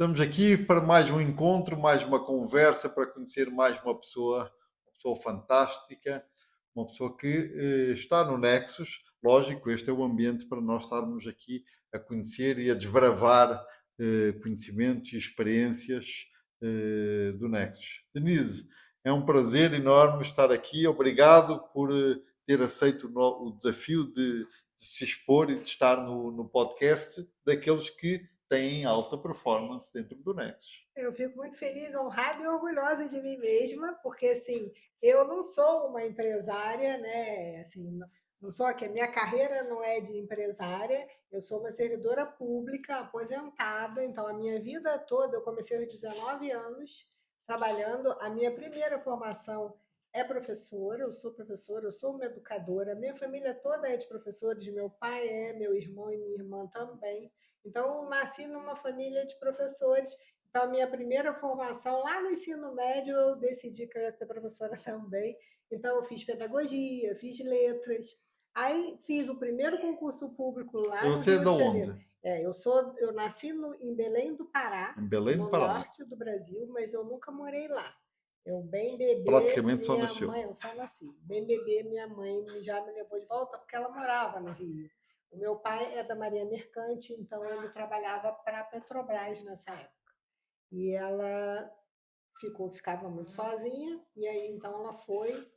Estamos aqui para mais um encontro, mais uma conversa, para conhecer mais uma pessoa fantástica, uma pessoa que está no Nexus. Lógico, este é o ambiente para nós estarmos aqui a conhecer e a desbravar conhecimentos e experiências do Nexus. Denise, é um prazer enorme estar aqui. Obrigado por ter aceito o desafio de se expor e de estar no podcast daqueles que têm alta performance dentro do Nexus. Eu fico muito feliz, honrada e orgulhosa de mim mesma, porque assim, eu não sou uma empresária, né? Assim, não sou que a minha carreira não é de empresária, eu sou uma servidora pública aposentada, então a minha vida toda, eu comecei aos 19 anos trabalhando, a minha primeira formação é professora, eu sou uma educadora, minha família toda é de professores, meu pai é, meu irmão e minha irmã também. Então, eu nasci numa família de professores. Então, a minha primeira formação, lá no ensino médio, eu decidi que eu ia ser professora também. Então, eu fiz pedagogia, fiz letras. Aí, fiz o primeiro concurso público E lá no você é Rio de de Janeiro. onde? Eu nasci em Belém do Pará, Em Belém do no Pará. norte do Brasil, mas eu nunca morei lá. Eu, bem bebê, Praticamente só minha nasceu. mãe, eu só nasci. Bem bebê, minha mãe já me levou de volta porque ela morava no Rio. O meu pai é da Marinha Mercante, então ele trabalhava para a Petrobras nessa época. E ela ficava muito sozinha, e aí então ela foi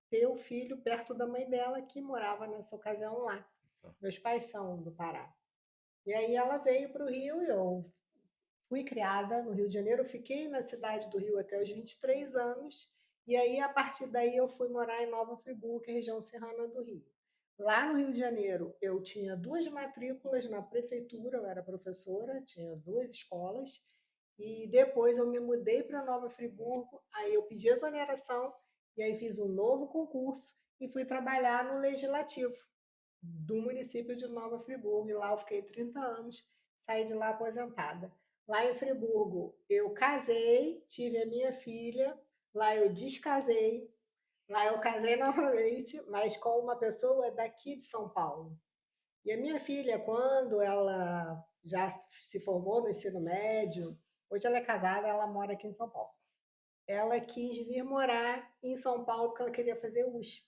ter o filho perto da mãe dela, que morava nessa ocasião lá. Meus pais são do Pará. E aí ela veio para o Rio, e eu fui criada no Rio de Janeiro, fiquei na cidade do Rio até os 23 anos, e aí a partir daí eu fui morar em Nova Friburgo, que é a região serrana do Rio. Lá no Rio de Janeiro, eu tinha duas matrículas na prefeitura, eu era professora, tinha duas escolas, e depois eu me mudei para Nova Friburgo, aí eu pedi exoneração, e aí fiz um novo concurso e fui trabalhar no Legislativo do município de Nova Friburgo, e lá eu fiquei 30 anos, saí de lá aposentada. Lá em Friburgo, eu casei, tive a minha filha, lá eu descasei, lá eu casei novamente, mas com uma pessoa daqui de São Paulo. E a minha filha, quando ela já se formou no ensino médio, hoje ela é casada, ela mora aqui em São Paulo. Ela quis vir morar em São Paulo porque ela queria fazer USP.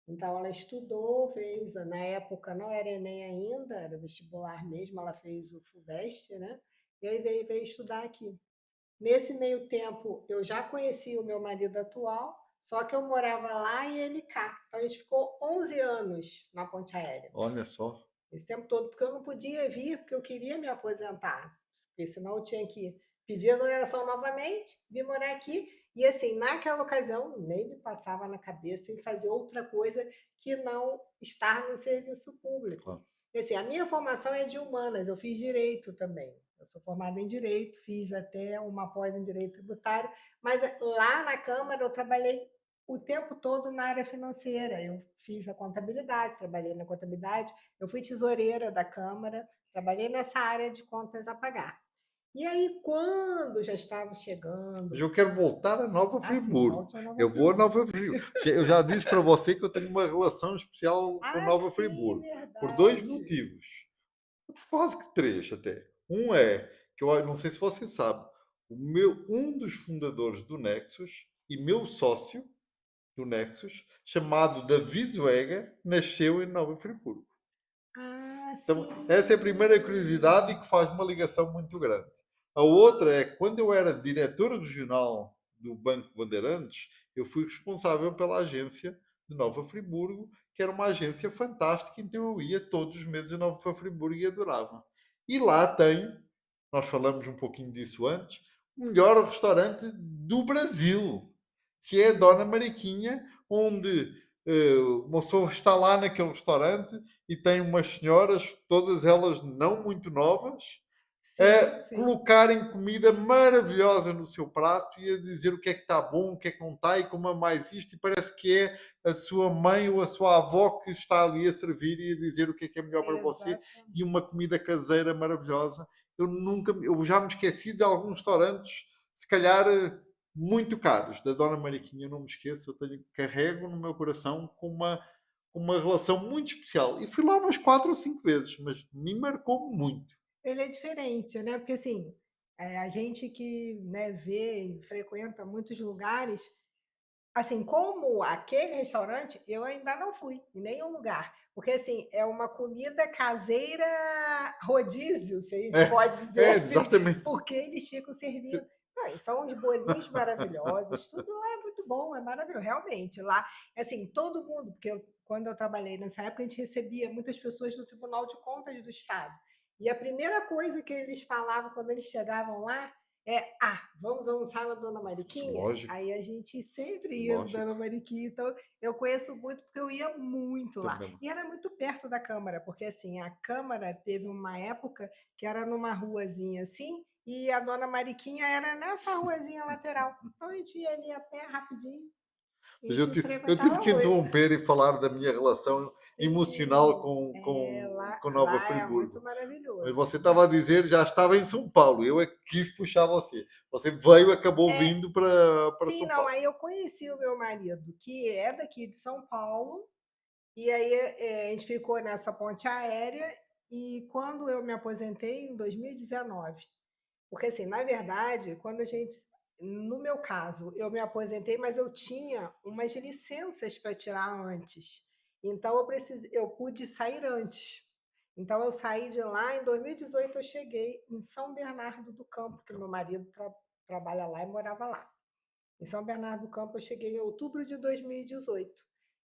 Então, ela estudou, fez, na época não era Enem ainda, era vestibular mesmo, ela fez o FUVEST, né? E aí veio estudar aqui. Nesse meio tempo, eu já conheci o meu marido atual, só que eu morava lá e ele cá. Então, a gente ficou 11 anos na ponte aérea. Olha só. Esse tempo todo, porque eu não podia vir, porque eu queria me aposentar. Porque senão eu tinha que pedir a exoneração novamente, vir morar aqui. E assim, naquela ocasião, nem me passava na cabeça em fazer outra coisa que não estar no serviço público. Claro. E assim, a minha formação é de humanas, eu fiz direito também. Eu sou formada em direito, fiz até uma pós em direito tributário, mas lá na Câmara eu trabalhei o tempo todo na área financeira. Eu fiz a contabilidade, trabalhei na contabilidade, eu fui tesoureira da Câmara, trabalhei nessa área de contas a pagar. E aí, quando já estava Mas chegando. eu quero voltar a Nova Ah, sim, Friburgo. volte a Nova Eu vou a Friburgo. Nova Friburgo. Eu já disse para você que eu tenho uma relação especial com Ah, Nova sim, Friburgo. Por dois verdade. motivos. Quase que três até. Um é que eu não sei se você sabe, um dos fundadores do Nexus e meu sócio do Nexus, chamado Davi Zuega, nasceu em Nova Friburgo. Ah, Então, essa é a primeira sim. curiosidade e que faz uma ligação muito grande. A outra é que quando eu era diretor regional do Banco Bandeirantes, eu fui responsável pela agência de Nova Friburgo, que era uma agência fantástica, então eu ia todos os meses a Nova Friburgo e adorava. E lá tem, nós falamos um pouquinho disso antes, o melhor restaurante do Brasil, que é a Dona Sim, Mariquinha, onde uma pessoa está lá naquele restaurante e tem umas senhoras, todas elas não muito novas, sim, a sim. colocarem comida maravilhosa no seu prato e a dizer o que é que está bom, o que é que não está e como é mais isto, e parece que é a sua mãe ou a sua avó que está ali a servir e a dizer o que é melhor para você, e Exatamente. uma comida caseira maravilhosa. Eu já me esqueci de alguns restaurantes, se calhar muito caros, da Dona Mariquinha, não me esqueço, carrego no meu coração com uma relação muito especial. E fui lá umas 4 ou 5 vezes, mas me marcou muito. Ele é diferente, né? Porque assim, A gente que, né, vê e frequenta muitos lugares, assim, como aquele restaurante, eu ainda não fui em nenhum lugar, porque assim, é uma comida caseira rodízio, se a gente pode dizer assim, exatamente. porque eles ficam servindo. Não, e são uns bolinhos maravilhosos, tudo lá é muito bom, é maravilhoso, realmente. Lá, assim, todo mundo, porque quando eu trabalhei nessa época, a gente recebia muitas pessoas do Tribunal de Contas do Estado. E a primeira coisa que eles falavam quando eles chegavam lá vamos almoçar na Dona Mariquinha? Lógico, Aí a gente sempre ia na Dona lógico, Mariquinha, então eu conheço muito porque eu ia muito lá. também. E era muito perto da Câmara, porque assim, a Câmara teve uma época que era numa ruazinha assim, e a Dona Mariquinha era nessa ruazinha lateral. Então a gente ia ali a pé rapidinho, a Mas gente eu tive frequentava que muito. interromper e falar da minha relação emocional Sim, com Nova lá é muito Friburgo. Mas maravilhoso. você estava a dizer, já estava em São Paulo, eu é que quis puxar você. Você veio, acabou É, vindo para sim, São não, Paulo. aí eu conheci o meu marido, que é daqui de São Paulo. E aí a gente ficou nessa ponte aérea e quando eu me aposentei em 2019, porque assim, na verdade, quando a gente, no meu caso, eu me aposentei, mas eu tinha umas licenças para tirar antes. Então eu pude sair antes. Então eu saí de lá em 2018, eu cheguei em São Bernardo do Campo, que meu marido trabalha lá e morava lá. Em São Bernardo do Campo, eu cheguei em outubro de 2018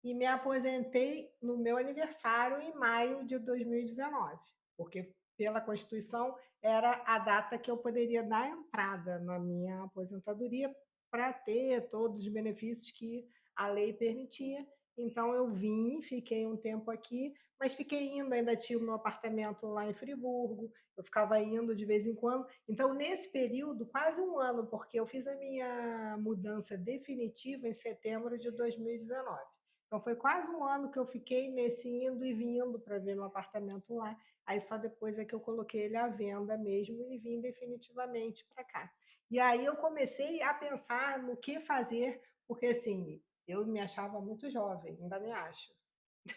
e me aposentei no meu aniversário em maio de 2019, porque pela Constituição era a data que eu poderia dar entrada na minha aposentadoria para ter todos os benefícios que a lei permitia. Então eu vim, fiquei um tempo aqui, mas fiquei indo, ainda tinha o meu apartamento lá em Friburgo, eu ficava indo de vez em quando. Então, nesse período, quase um ano, porque eu fiz a minha mudança definitiva em setembro de 2019. Então, foi quase um ano que eu fiquei nesse indo e vindo para ver meu apartamento lá. Aí, só depois é que eu coloquei ele à venda mesmo e vim definitivamente para cá. E aí, eu comecei a pensar no que fazer, porque assim, eu me achava muito jovem, ainda me acho.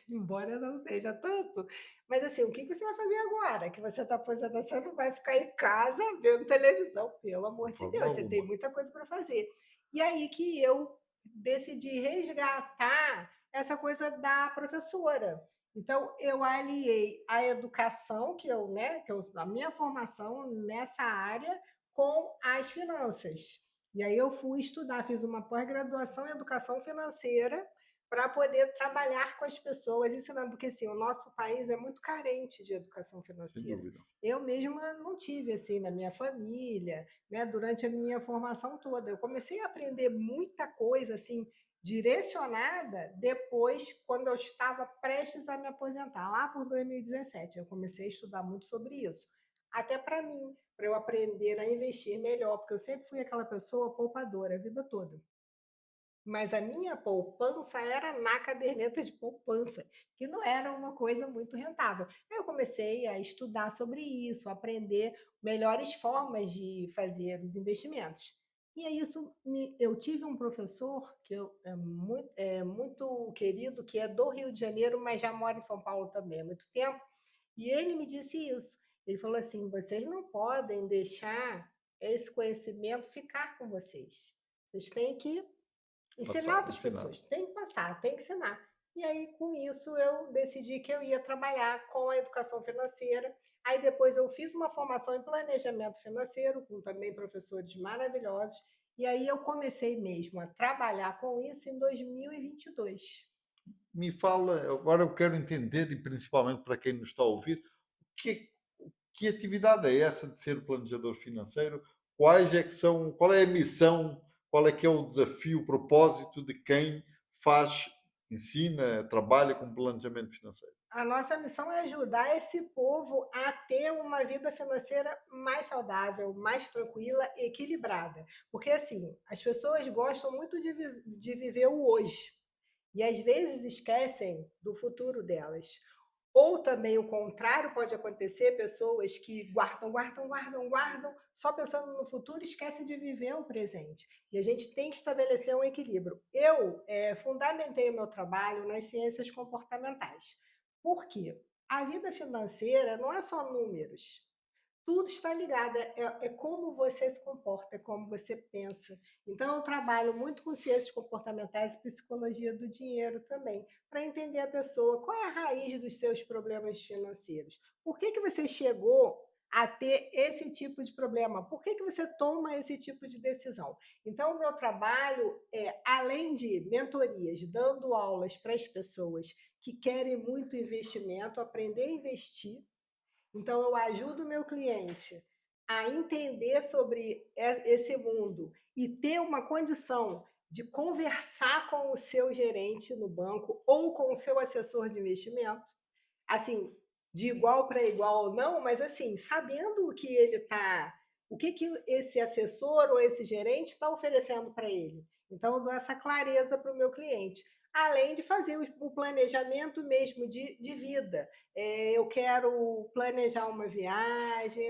Embora não seja tanto. Mas assim, o que você vai fazer agora? Que você está aposentada, você não vai ficar em casa vendo televisão, pelo amor De de forma Deus, você tem alguma. muita coisa para fazer. E aí que eu decidi resgatar essa coisa da professora. Então, eu aliei a educação, a minha formação nessa área, com as finanças. E aí eu fui estudar, fiz uma pós-graduação em educação financeira para poder trabalhar com as pessoas, ensinando, porque assim, o nosso país é muito carente de educação Sem financeira. dúvida. Eu mesma não tive assim na minha família, né, durante a minha formação toda. Eu comecei a aprender muita coisa assim direcionada depois, quando eu estava prestes a me aposentar, lá por 2017. Eu comecei a estudar muito sobre isso. Até para mim, para eu aprender a investir melhor, porque eu sempre fui aquela pessoa poupadora a vida toda. Mas a minha poupança era na caderneta de poupança, que não era uma coisa muito rentável. Aí eu comecei a estudar sobre isso, aprender melhores formas de fazer os investimentos. E é isso, eu tive um professor é muito querido, que é do Rio de Janeiro, mas já mora em São Paulo também há muito tempo, e ele me disse isso. Ele falou assim: vocês não podem deixar esse conhecimento ficar com vocês. Vocês têm que ensinar Passar, outras ensinar. pessoas. Tem que passar, tem que ensinar. E aí, com isso, eu decidi que eu ia trabalhar com a educação financeira. Aí, depois, eu fiz uma formação em planejamento financeiro, com também professores maravilhosos. E aí, eu comecei mesmo a trabalhar com isso em 2022. Me fala, agora eu quero entender, e principalmente para quem nos está a ouvir, que, que atividade é essa de ser planejador financeiro? Quais é que são, qual é a missão, qual é que é o desafio, o propósito de quem faz, ensina, trabalha com planejamento financeiro? A nossa missão é ajudar esse povo a ter uma vida financeira mais saudável, mais tranquila, equilibrada. Porque, assim, as pessoas gostam muito de viver o hoje e às vezes esquecem do futuro delas. Ou também o contrário pode acontecer, pessoas que guardam, guardam, guardam, guardam, só pensando no futuro, esquecem de viver o presente. E a gente tem que estabelecer um equilíbrio. Eu fundamentei o meu trabalho nas ciências comportamentais. Por quê? A vida financeira não é só números. Tudo está ligado, é como você se comporta, é como você pensa. Então, eu trabalho muito com ciências comportamentais e psicologia do dinheiro também, para entender a pessoa, qual é a raiz dos seus problemas financeiros. Por que que você chegou a ter esse tipo de problema? Por que que você toma esse tipo de decisão? Então, o meu trabalho é, além de mentorias, dando aulas para as pessoas que querem muito investimento, aprender a investir, então, eu ajudo o meu cliente a entender sobre esse mundo e ter uma condição de conversar com o seu gerente no banco ou com o seu assessor de investimento, assim, de igual para igual ou não, mas assim, sabendo o que ele está, o que esse assessor ou esse gerente está oferecendo para ele. Então, eu dou essa clareza para o meu cliente. Além de fazer o planejamento mesmo de vida. Eu quero planejar uma viagem,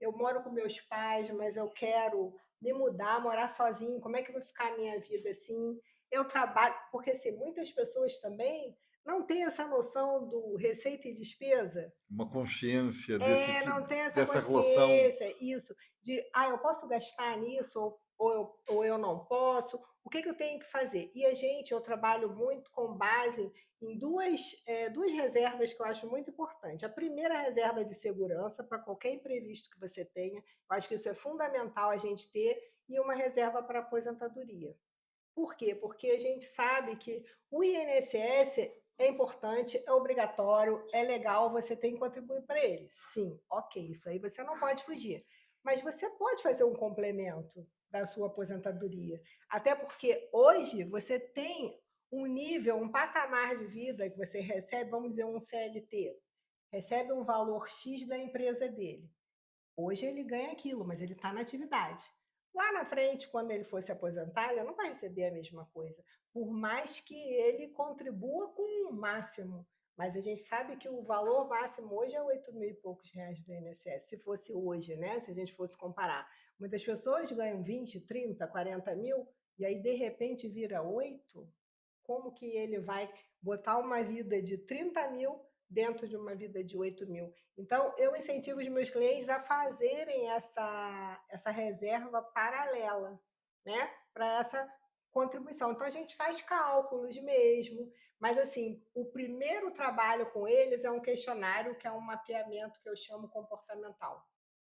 eu moro com meus pais, mas eu quero me mudar, morar sozinho, como é que vai ficar a minha vida assim? Eu trabalho, porque assim, muitas pessoas também não têm essa noção do receita e despesa, Uma consciência não tem essa dessa relação. consciência, isso, de, eu posso gastar nisso ou eu não posso, o que eu tenho que fazer? E eu trabalho muito com base em duas reservas que eu acho muito importante. A primeira reserva de segurança para qualquer imprevisto que você tenha, eu acho que isso é fundamental a gente ter, e uma reserva para aposentadoria. Por quê? Porque a gente sabe que o INSS é importante, é obrigatório, é legal, você tem que contribuir para ele. Sim, ok, isso aí você não pode fugir. Mas você pode fazer um complemento da sua aposentadoria. Até porque hoje você tem um nível, um patamar de vida que você recebe, vamos dizer, um CLT, recebe um valor X da empresa dele. Hoje ele ganha aquilo, mas ele está na atividade. Lá na frente, quando ele for se aposentar, ele não vai receber a mesma coisa, por mais que ele contribua com o máximo. Mas a gente sabe que o valor máximo hoje é 8 mil e poucos reais do INSS, se fosse hoje, né? Se a gente fosse comparar. Muitas pessoas ganham 20, 30, 40 mil, e aí de repente vira 8. Como que ele vai botar uma vida de 30 mil dentro de uma vida de 8 mil? Então, eu incentivo os meus clientes a fazerem essa reserva paralela, né? Para essa contribuição. Então, a gente faz cálculos mesmo, mas assim, o primeiro trabalho com eles é um questionário que é um mapeamento que eu chamo comportamental.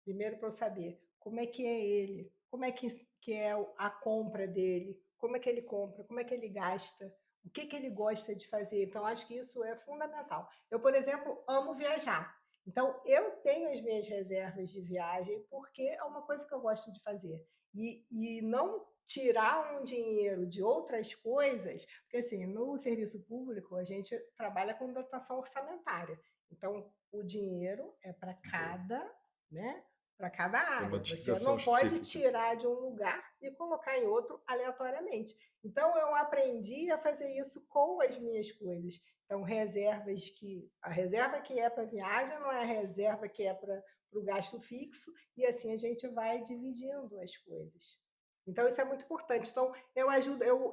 Primeiro para eu saber como é que é ele, como é que é a compra dele, como é que ele compra, como é que ele gasta, o que ele gosta de fazer. Então, acho que isso é fundamental. Eu, por exemplo, amo viajar. Então, eu tenho as minhas reservas de viagem porque é uma coisa que eu gosto de fazer. E não tirar um dinheiro de outras coisas, porque assim, no serviço público a gente trabalha com dotação orçamentária. Então, o dinheiro é para cada, né, para cada Tem uma área. Você destinação não pode específica. tirar de um lugar e colocar em outro aleatoriamente. Então, eu aprendi a fazer isso com as minhas coisas. Então, a reserva que é para viagem não é a reserva que é para o gasto fixo, e assim a gente vai dividindo as coisas. Então, isso é muito importante. Então,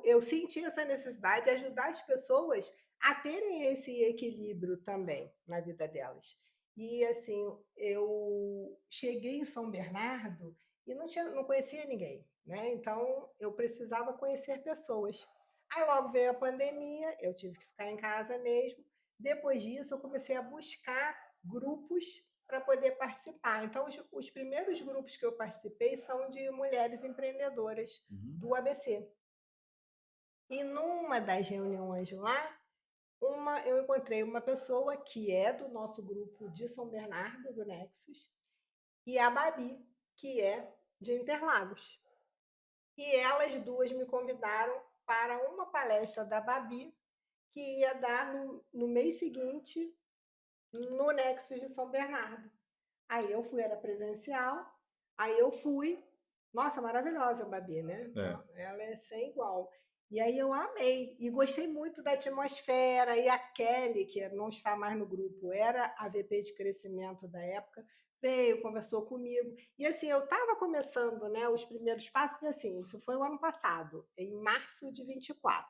eu senti essa necessidade de ajudar as pessoas a terem esse equilíbrio também na vida delas. E assim, eu cheguei em São Bernardo e não conhecia ninguém, né? Então eu precisava conhecer pessoas. Aí logo veio a pandemia, eu tive que ficar em casa mesmo. Depois disso, eu comecei a buscar grupos para poder participar. Então, os primeiros grupos que eu participei são de mulheres empreendedoras Uhum. do ABC. E numa das reuniões lá, eu encontrei uma pessoa que é do nosso grupo de São Bernardo, do Nexus, e a Babi, que é de Interlagos. E elas duas me convidaram para uma palestra da Babi, que ia dar no mês seguinte no Nexus de São Bernardo. Aí eu fui, era presencial, aí eu fui. Nossa, maravilhosa a Babi, né? É. Então, ela é sem igual. E aí eu amei, e gostei muito da atmosfera, e a Kelly, que não está mais no grupo, era a VP de crescimento da época, veio, conversou comigo. E assim, eu estava começando, né, os primeiros passos, porque assim, isso foi o ano passado, em março de 24.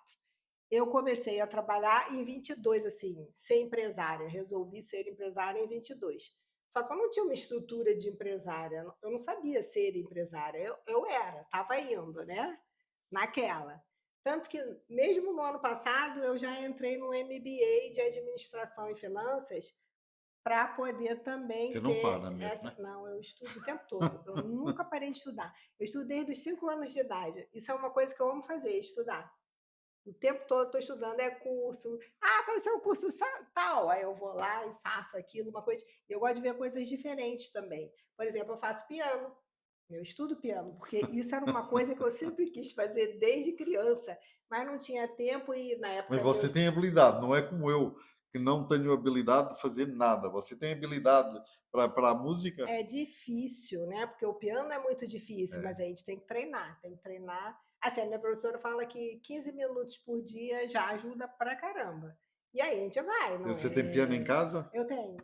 Eu comecei a trabalhar em 22, assim, ser empresária. Resolvi ser empresária em 22. Só que eu não tinha uma estrutura de empresária, eu não sabia ser empresária, eu era, estava indo, né, naquela. Tanto que mesmo no ano passado eu já entrei no MBA de administração e finanças, para poder também Você não ter para mesmo, essa né? não, eu estudo o tempo todo, eu nunca parei de estudar. Eu estudo desde os 5 anos de idade, isso é uma coisa que eu amo fazer, estudar. O tempo todo estou estudando, é curso. Ah, apareceu um curso tal, aí eu vou lá e faço aquilo, uma coisa. Eu gosto de ver coisas diferentes também. Por exemplo, eu faço piano, eu estudo piano, porque isso era uma coisa que eu sempre quis fazer desde criança, mas não tinha tempo e na Mas época você meus tem habilidade, não é como eu, que não tenho habilidade de fazer nada. Você tem habilidade para a música? é difícil, né? Porque o piano é muito difícil, mas É. a gente tem que treinar, tem que treinar. Assim, a minha professora fala que 15 minutos por dia já ajuda pra caramba. E aí a gente vai, não Você tem piano em é? casa? Eu tenho.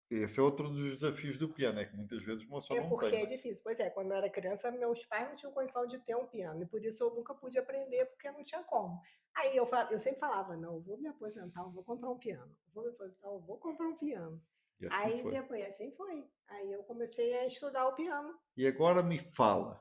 Esse é outro dos desafios do piano, é que muitas vezes uma pessoa É não tem, porque é né? difícil. Pois é, quando eu era criança, meus pais não tinham condição de ter um piano, e por isso eu nunca pude aprender, porque não tinha como. Aí eu sempre falava, não, eu vou me aposentar, eu vou comprar um piano. Eu vou me aposentar, eu vou comprar um piano. E assim Aí foi. depois, assim foi. Aí eu comecei a estudar o piano. E agora me fala,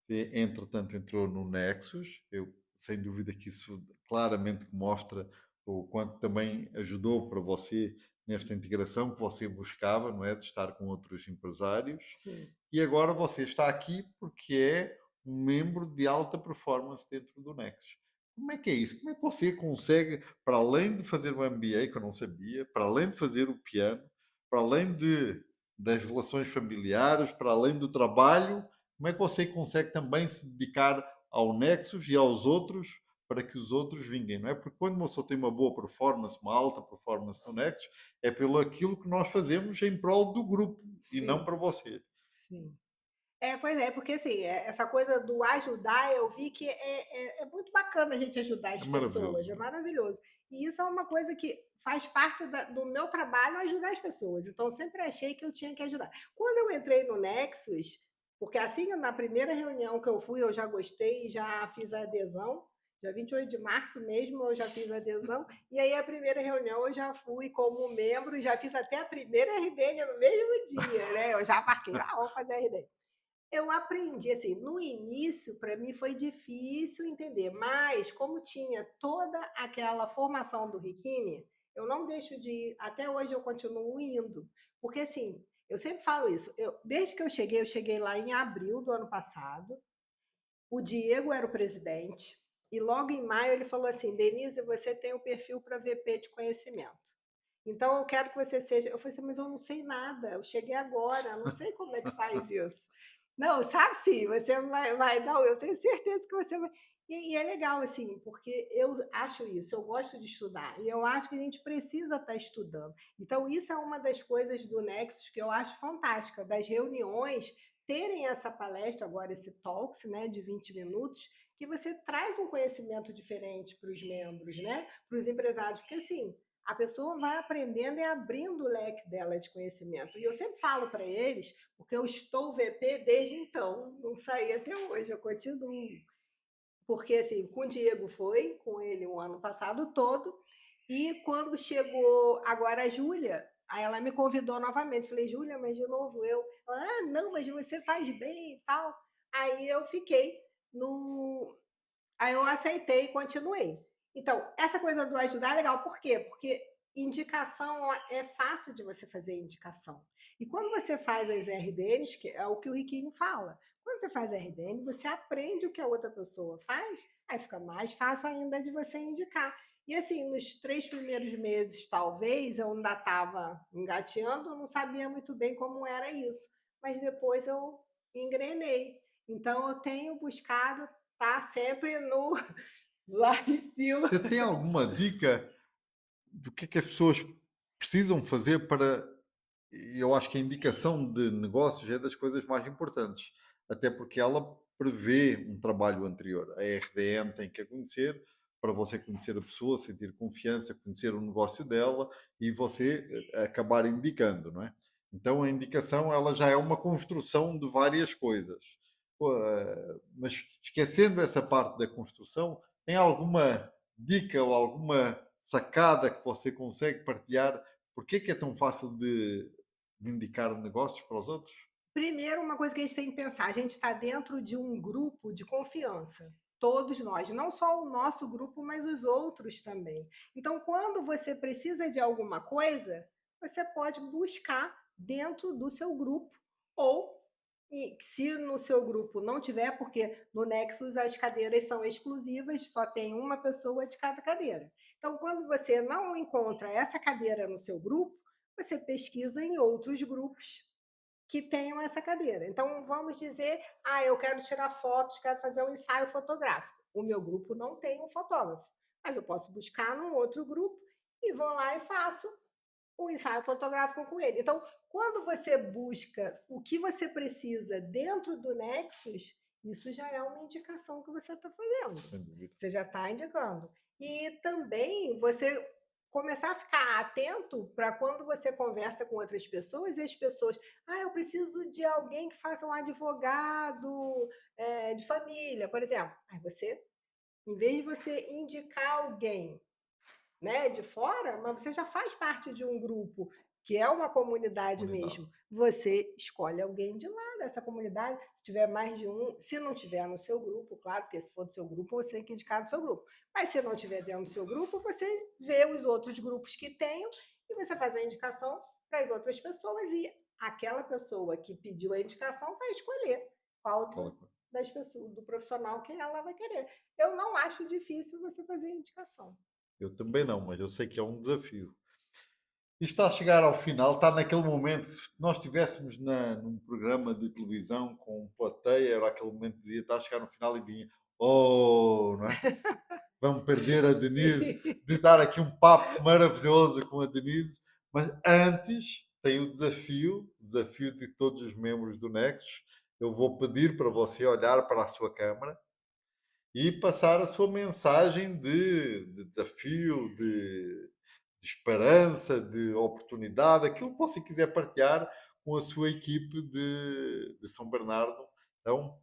você entretanto entrou no Nexus, eu sem dúvida que isso claramente mostra o quanto também ajudou para você nesta integração que você buscava, não é? De estar com outros empresários. Sim, E agora você está aqui porque é um membro de alta performance dentro do Nexus. Como é que é isso? Como é que você consegue, para além de fazer o MBA, que eu não sabia, para além de fazer o piano, para além das relações familiares, para além do trabalho, como é que você consegue também se dedicar ao Nexus e aos outros para que os outros vinguem, não é? Porque quando uma pessoa tem uma boa performance, uma alta performance no Nexus, é pelo aquilo que nós fazemos em prol do grupo e não sim, para você. sim. É, pois é, porque assim, essa coisa do ajudar, eu vi que é muito bacana a gente ajudar É as pessoas, maravilhoso, é não é? maravilhoso. E isso é uma coisa que faz parte do meu trabalho, ajudar as pessoas. Então, eu sempre achei que eu tinha que ajudar. Quando eu entrei no Nexus, porque assim, na primeira reunião que eu fui, eu já gostei, já fiz a adesão. Dia 28 de março mesmo, eu já fiz a adesão. E aí, a primeira reunião, eu já fui como membro, já fiz até a primeira RDN no mesmo dia, né? Eu já marquei, vamos fazer a RDN. Eu aprendi, assim, no início para mim foi difícil entender, mas como tinha toda aquela formação do Riquini, eu não deixo de ir, até hoje eu continuo indo, porque assim, eu sempre falo isso, desde que eu cheguei lá em abril do ano passado, o Diego era o presidente, e logo em maio ele falou assim: Denise, você tem o perfil para VP de conhecimento. Então eu quero que você seja. Eu falei assim, mas eu não sei nada, eu cheguei agora, eu não sei como é que faz isso. Não, sabe sim, você vai, não, eu tenho certeza que você vai. E é legal, assim, porque eu acho isso, eu gosto de estudar, e eu acho que a gente precisa estar estudando. Então, isso é uma das coisas do Nexus que eu acho fantástica, das reuniões terem essa palestra agora, esse talks, né, de 20 minutos, que você traz um conhecimento diferente para os membros, né, para os empresários, porque assim, a pessoa vai aprendendo e abrindo o leque dela de conhecimento. E eu sempre falo para eles, porque eu estou VP desde então, não saí até hoje, eu continuo. Porque assim, com o Diego foi, com ele o ano passado todo, e quando chegou agora a Júlia, aí ela me convidou novamente. Falei, Júlia, mas de novo eu. Ah, não, mas você faz bem e tal. Aí eu fiquei no. Aí eu aceitei e continuei. Então, essa coisa do ajudar é legal. Por quê? Porque indicação é fácil de você fazer indicação. E quando você faz as RDNs, que é o que o Riquinho fala, quando você faz RDN, você aprende o que a outra pessoa faz, aí fica mais fácil ainda de você indicar. E assim, nos 3 primeiros meses, talvez, eu ainda estava engateando, eu não sabia muito bem como era isso. Mas depois eu engrenei. Então, eu tenho buscado estar sempre no, lá em cima. Você tem alguma dica do que as pessoas precisam fazer para. E eu acho que a indicação de negócios é das coisas mais importantes, até porque ela prevê um trabalho anterior. A RDM tem que acontecer para você conhecer a pessoa, sentir confiança, conhecer o negócio dela e você acabar indicando, não é? Então a indicação ela já é uma construção de várias coisas. Pô, mas esquecendo essa parte da construção, tem alguma dica ou alguma sacada que você consegue partilhar? Porque é que é tão fácil de de indicar negócios para os outros? Primeiro, uma coisa que a gente tem que pensar, a gente está dentro de um grupo de confiança, todos nós, não só o nosso grupo, mas os outros também. Então, quando você precisa de alguma coisa, você pode buscar dentro do seu grupo ou e se no seu grupo não tiver, porque no Nexus as cadeiras são exclusivas, só tem uma pessoa de cada cadeira. Então, quando você não encontra essa cadeira no seu grupo, você pesquisa em outros grupos que tenham essa cadeira. Então, vamos dizer, eu quero tirar fotos, quero fazer um ensaio fotográfico. O meu grupo não tem um fotógrafo, mas eu posso buscar num outro grupo e vou lá e faço o ensaio fotográfico com ele. Então, quando você busca o que você precisa dentro do Nexus, isso já é uma indicação que você está fazendo. Sem dúvida. Você já está indicando. E também você começar a ficar atento para quando você conversa com outras pessoas e as pessoas, eu preciso de alguém que faça um advogado de família, por exemplo. Aí você, em vez de você indicar alguém, né, de fora, mas você já faz parte de um grupo, que é uma comunidade Comunidade. mesmo. Você escolhe alguém de lá dessa comunidade, se tiver mais de um, se não tiver no seu grupo, claro, porque se for do seu grupo, você tem que indicar do seu grupo. Mas se não tiver dentro do seu grupo, você vê os outros grupos que tenham e você faz a indicação para as outras pessoas e aquela pessoa que pediu a indicação vai escolher qual das pessoas, do profissional que ela vai querer. Eu não acho difícil você fazer a indicação. Eu também não, mas eu sei que é um desafio. E está a chegar ao final, está naquele momento, se nós estivéssemos num programa de televisão com plateia, era aquele momento que dizia, está a chegar no final e vinha, oh, não é? Vamos perder a Denise, Sim. de dar aqui um papo maravilhoso com a Denise, mas antes tem o desafio de todos os membros do Nexus. Eu vou pedir para você olhar para a sua câmara e passar a sua mensagem de desafio, de esperança, de oportunidade, aquilo que você quiser partilhar com a sua equipe de São Bernardo. Então,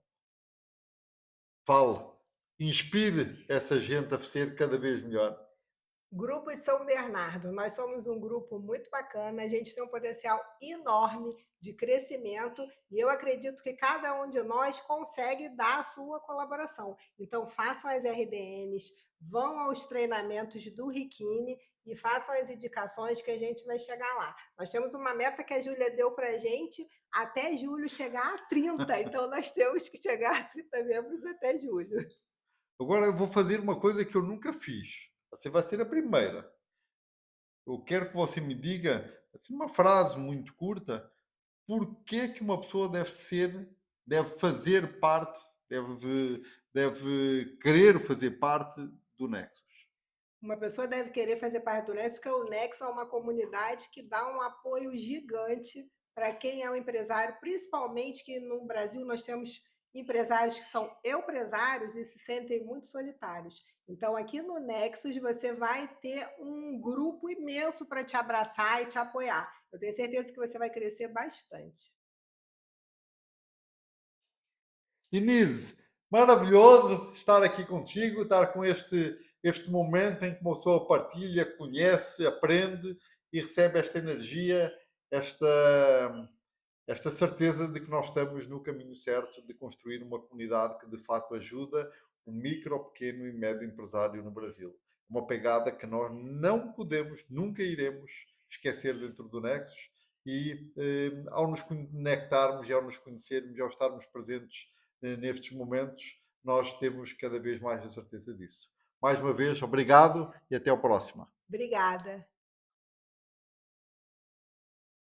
fale, inspire essa gente a ser cada vez melhor. Grupo de São Bernardo, nós somos um grupo muito bacana, a gente tem um potencial enorme de crescimento e eu acredito que cada um de nós consegue dar a sua colaboração. Então, façam as RDNs, vão aos treinamentos do Riquini e façam as indicações que a gente vai chegar lá. Nós temos uma meta que a Júlia deu para a gente até julho chegar a 30, então nós temos que chegar a 30 membros até julho. Agora eu vou fazer uma coisa que eu nunca fiz. Você vai ser a primeira. Eu quero que você me diga, assim, uma frase muito curta, porque que uma pessoa deve fazer parte, deve querer fazer parte do Nexus. Uma pessoa deve querer fazer parte do Nexo, porque o Nexo é uma comunidade que dá um apoio gigante para quem é um empresário, principalmente que no Brasil nós temos empresários que são empresários e se sentem muito solitários. Então, aqui no Nexus, você vai ter um grupo imenso para te abraçar e te apoiar. Eu tenho certeza que você vai crescer bastante. Denise, maravilhoso estar aqui contigo, estar com este momento em que uma pessoa partilha, conhece, aprende e recebe esta energia, esta, esta certeza de que nós estamos no caminho certo de construir uma comunidade que de facto ajuda o micro, pequeno e médio empresário no Brasil. Uma pegada que nós não podemos, nunca iremos esquecer dentro do Nexus e ao nos conectarmos e ao nos conhecermos e ao estarmos presentes nestes momentos, nós temos cada vez mais a certeza disso. Mais uma vez, obrigado e até ao próximo. Obrigada.